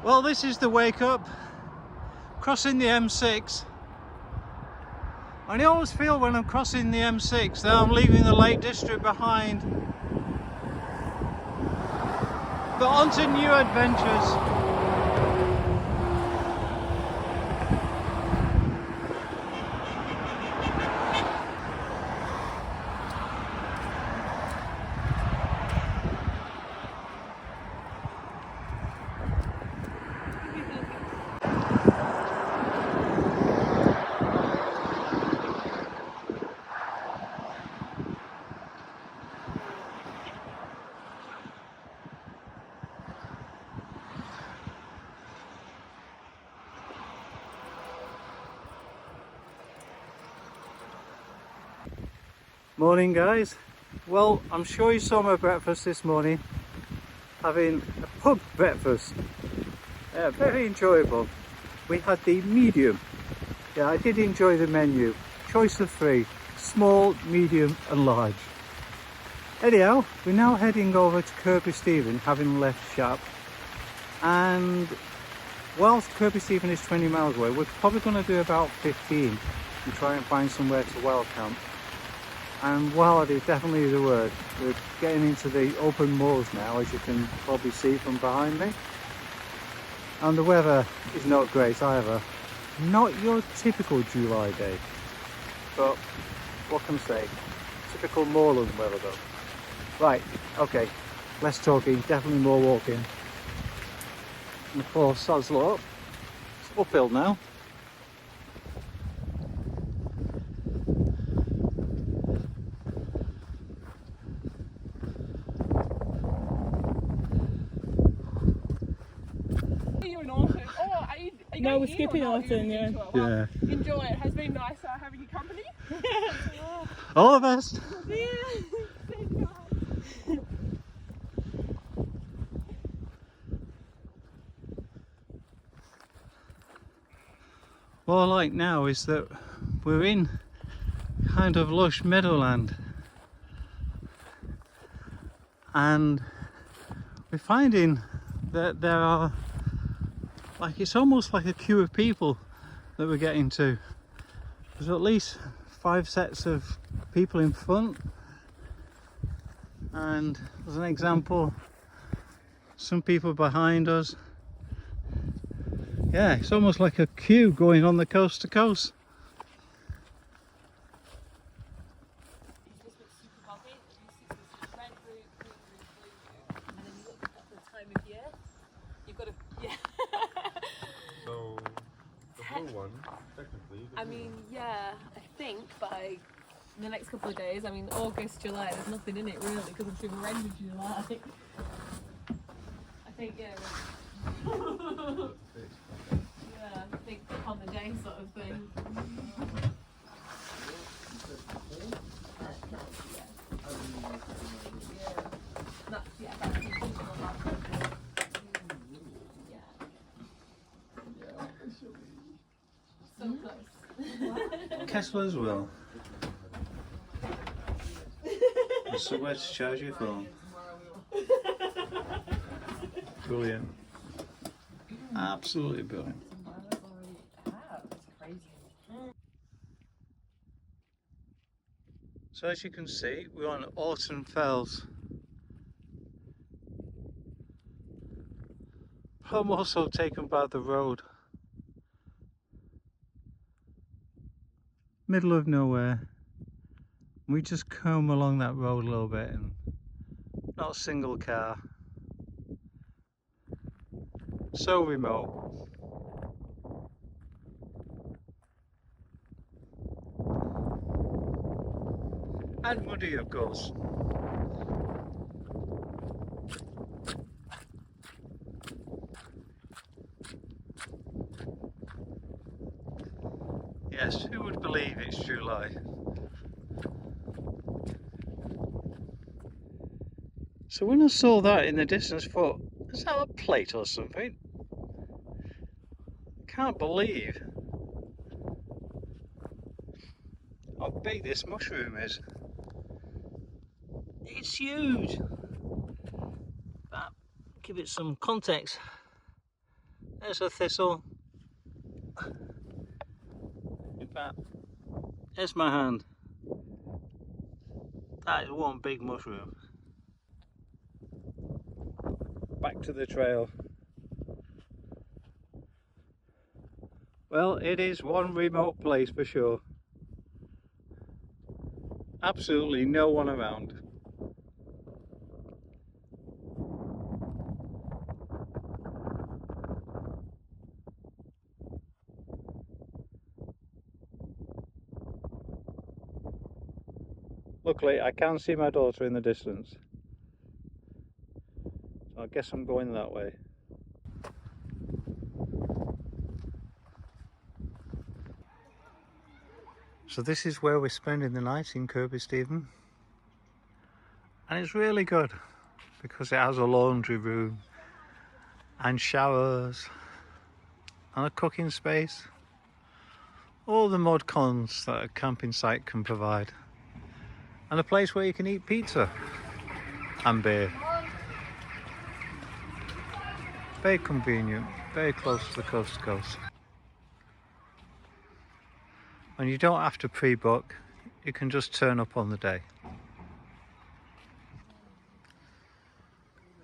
Well, this is the wake up, crossing the M6. And I always feel when I'm crossing the M6 that I'm leaving the Lake District behind. But on to new adventures. Morning guys. Well, I'm sure you saw my breakfast this morning, having a pub breakfast. Very enjoyable. We had the medium. Yeah, I did enjoy the menu. Choice of 3, small, medium and large. Anyhow, we're now heading over to Kirkby Stephen, having left Shap. And whilst Kirkby Stephen is 20 miles away, we're probably going to do about 15 and try and find somewhere to well camp. And wild is definitely the word. We're getting into the open moors now, as you can probably see from behind me. And the weather is not great either. Not your typical July day. But what can I say? Typical moorland weather though. Right, okay. Less talking, definitely more walking. And of course, sods law. It's uphill now. No, we're skipping Orton, yeah. Yeah. Enjoy it. Has been nice having you company. All the best. Yeah. What I like now is that we're in kind of lush meadowland, and we're finding that there are, like, it's almost like a queue of people that we're getting to. There's at least 5 sets of people in front, and as an example, some people behind us. Yeah, it's almost like a queue going on the coast to coast. So, the blue one, technically... I mean, yeah, I think by the next couple of days, I mean, August, July, there's nothing in it really, because it's been end of July. I think, yeah. Yeah, I think on the day sort of thing. So close. Kessler as well. There's somewhere to charge your phone. Brilliant. Absolutely brilliant. So as you can see, we're on Orton Fells. I'm also taken by the road. Middle of nowhere. We just come along that road a little bit and not a single car. So remote. And muddy, of course. Yes, who would believe it's July? So when I saw that in the distance, I thought, is that a plate or something? Can't believe how big this mushroom is. It's huge. But give it some context. There's a thistle. In fact, there's my hand. That is one big mushroom. Back to the trail. Well, it is one remote place for sure. Absolutely no one around. Luckily, I can see my daughter in the distance. So I guess I'm going that way. So this is where we're spending the night in Kirkby Stephen. And it's really good because it has a laundry room and showers and a cooking space. All the mod cons that a camping site can provide. And a place where you can eat pizza and beer. Very convenient, very close to the coast to coast. And you don't have to pre-book, you can just turn up on the day.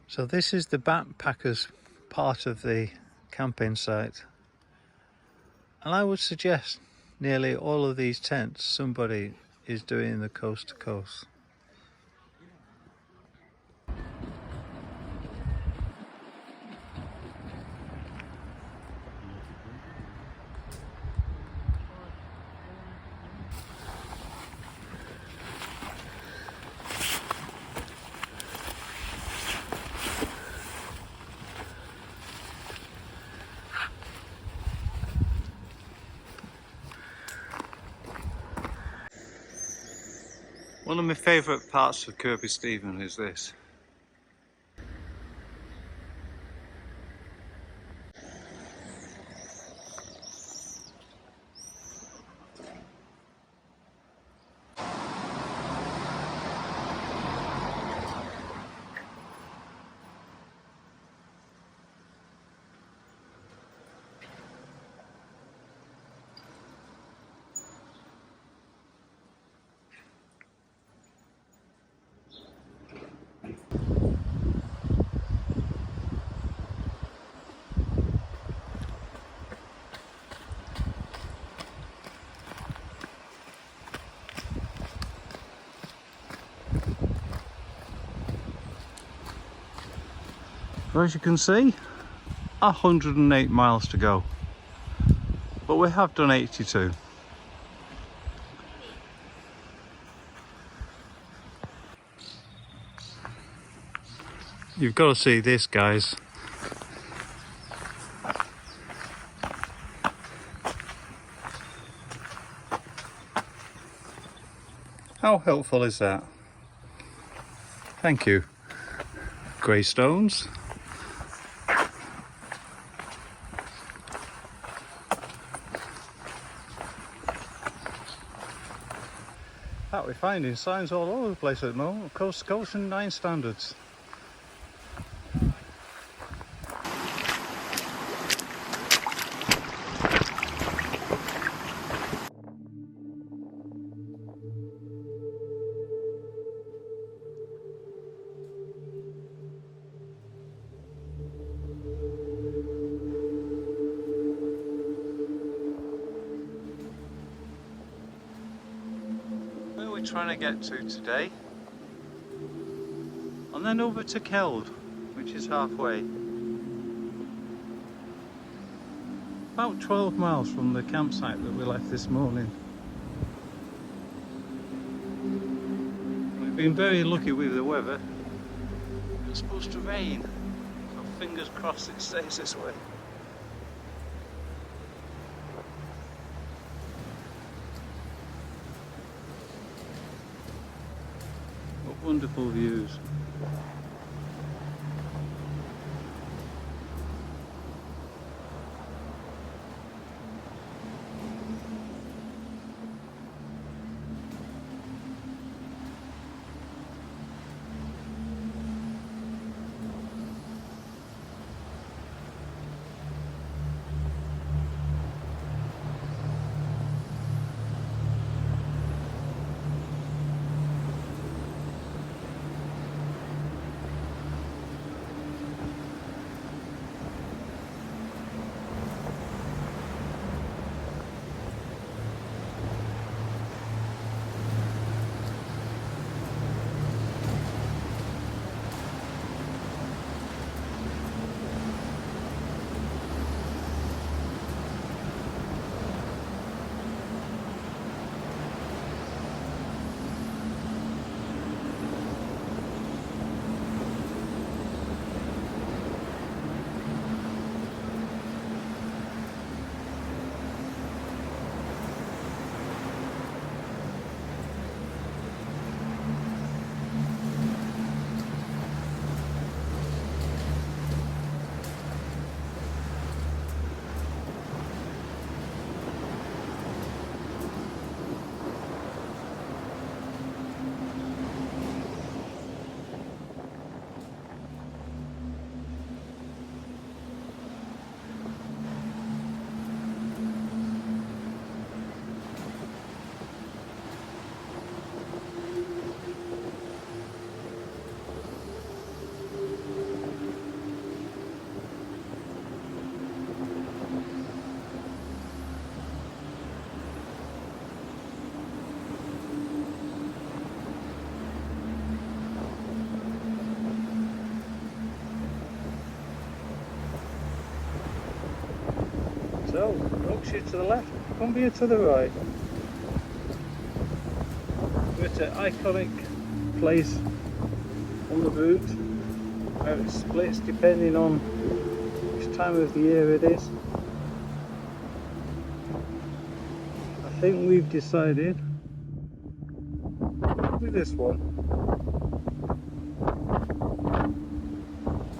So this is the backpackers part of the camping site. And I would suggest nearly all of these tents somebody is doing the coast to coast. One of my favourite parts of Kirkby Stephen is this. As you can see, 108 miles to go, but we have done 82. You've got to see this, guys. How helpful is that? Thank you. Grey stones. We're finding signs all over the place at the moment, coast to coast and 9 standards. Trying to get to today, and then over to Keld, which is halfway, about 12 miles from the campsite that we left this morning. We've been very lucky with the weather. It's supposed to rain, so fingers crossed it stays this way. Wonderful views. So, Yorkshire to the left, Cumbria to the right. We're at an iconic place on the route where it splits depending on which time of the year it is. I think we've decided with this one.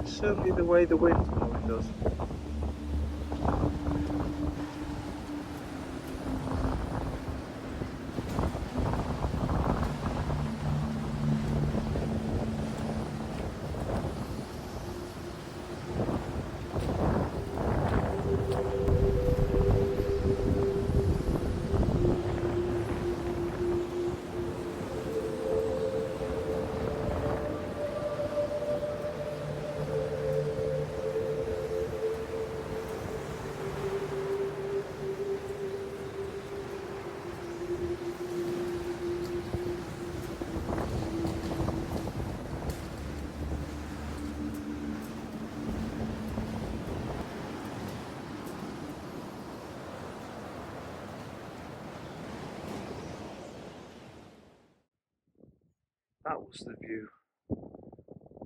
It's certainly the way the wind's blowing us. That was the view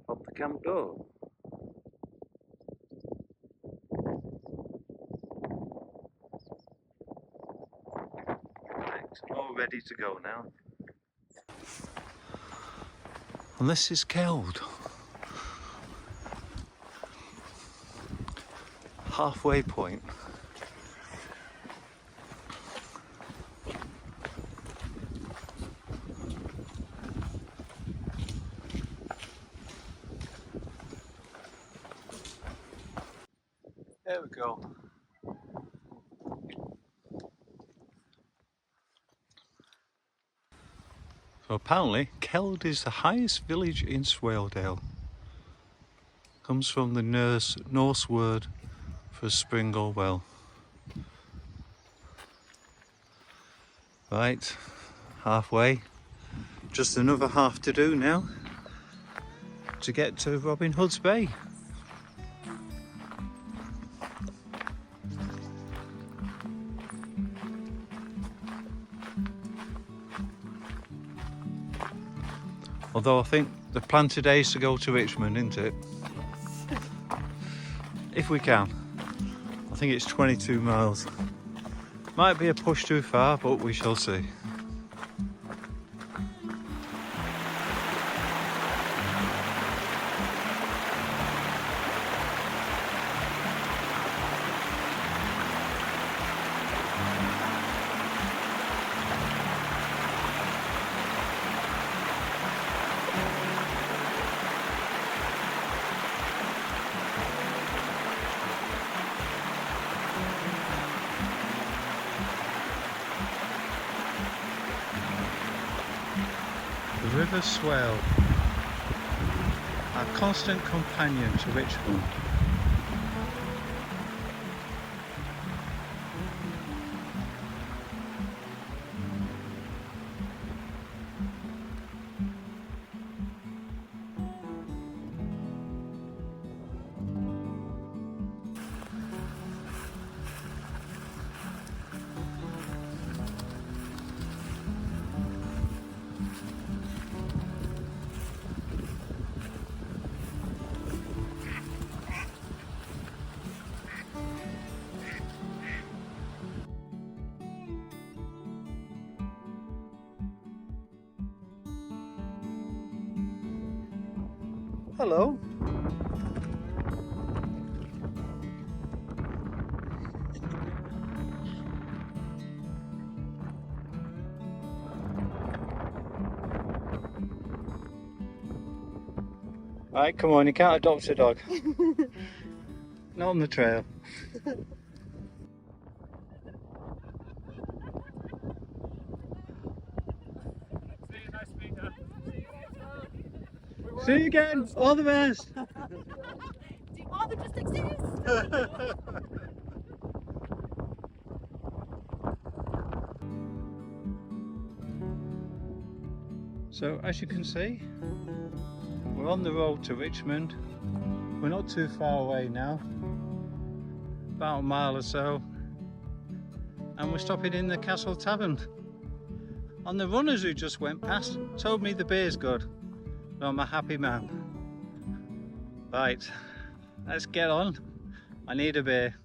of the camp door. Right, all ready to go now. And this is Keld. Halfway point. There we go. So apparently Keld is the highest village in Swaledale. Comes from the Norse word for spring or well. Right, halfway. Just another half to do now to get to Robin Hood's Bay. Although I think the plan today is to go to Richmond, isn't it? If we can. I think it's 22 miles. Might be a push too far, but we shall see. The River Swale, our constant companion to Richmond. Hello. Right, come on, you can't adopt a dog. Not on the trail. See you again, all the best. Do you more than just exist? So as you can see, we're on the road to Richmond. We're not too far away now, about a mile or so. and we're stopping in the Castle Tavern. And the runners who just went past told me the beer's good, so I'm a happy man. Right, let's get on. I need a beer.